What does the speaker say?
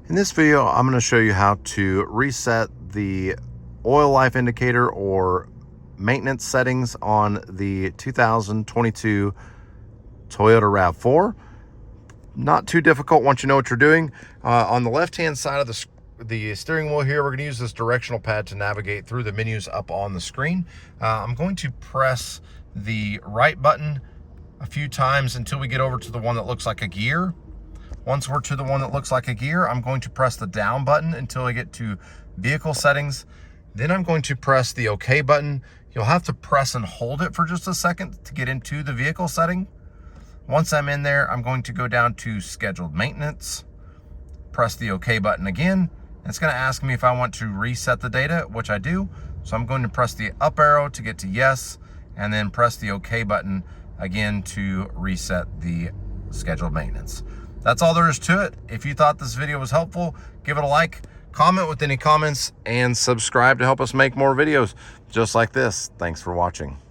In this video, I'm going to show you how to reset the oil life indicator or maintenance settings on the 2022 Toyota RAV4. Not too difficult once you know what you're doing. On the left-hand side of the steering wheel here, we're going to use this directional pad to navigate through the menus up on the screen. I'm going to press the right button a few times until we get over to the one that looks like a gear. Once we're to the one that looks like a gear, I'm going to press the down button until I get to vehicle settings. Then I'm going to press the OK button. You'll have to press and hold it for just a second to get into the vehicle setting. Once I'm in there, I'm going to go down to scheduled maintenance, press the OK button again. It's going to ask me if I want to reset the data, which I do. So I'm going to press the up arrow to get to yes, and then press the OK button again to reset the scheduled maintenance. That's all there is to it. If you thought this video was helpful, give it a like, comment with any comments, and subscribe to help us make more videos just like this. Thanks for watching.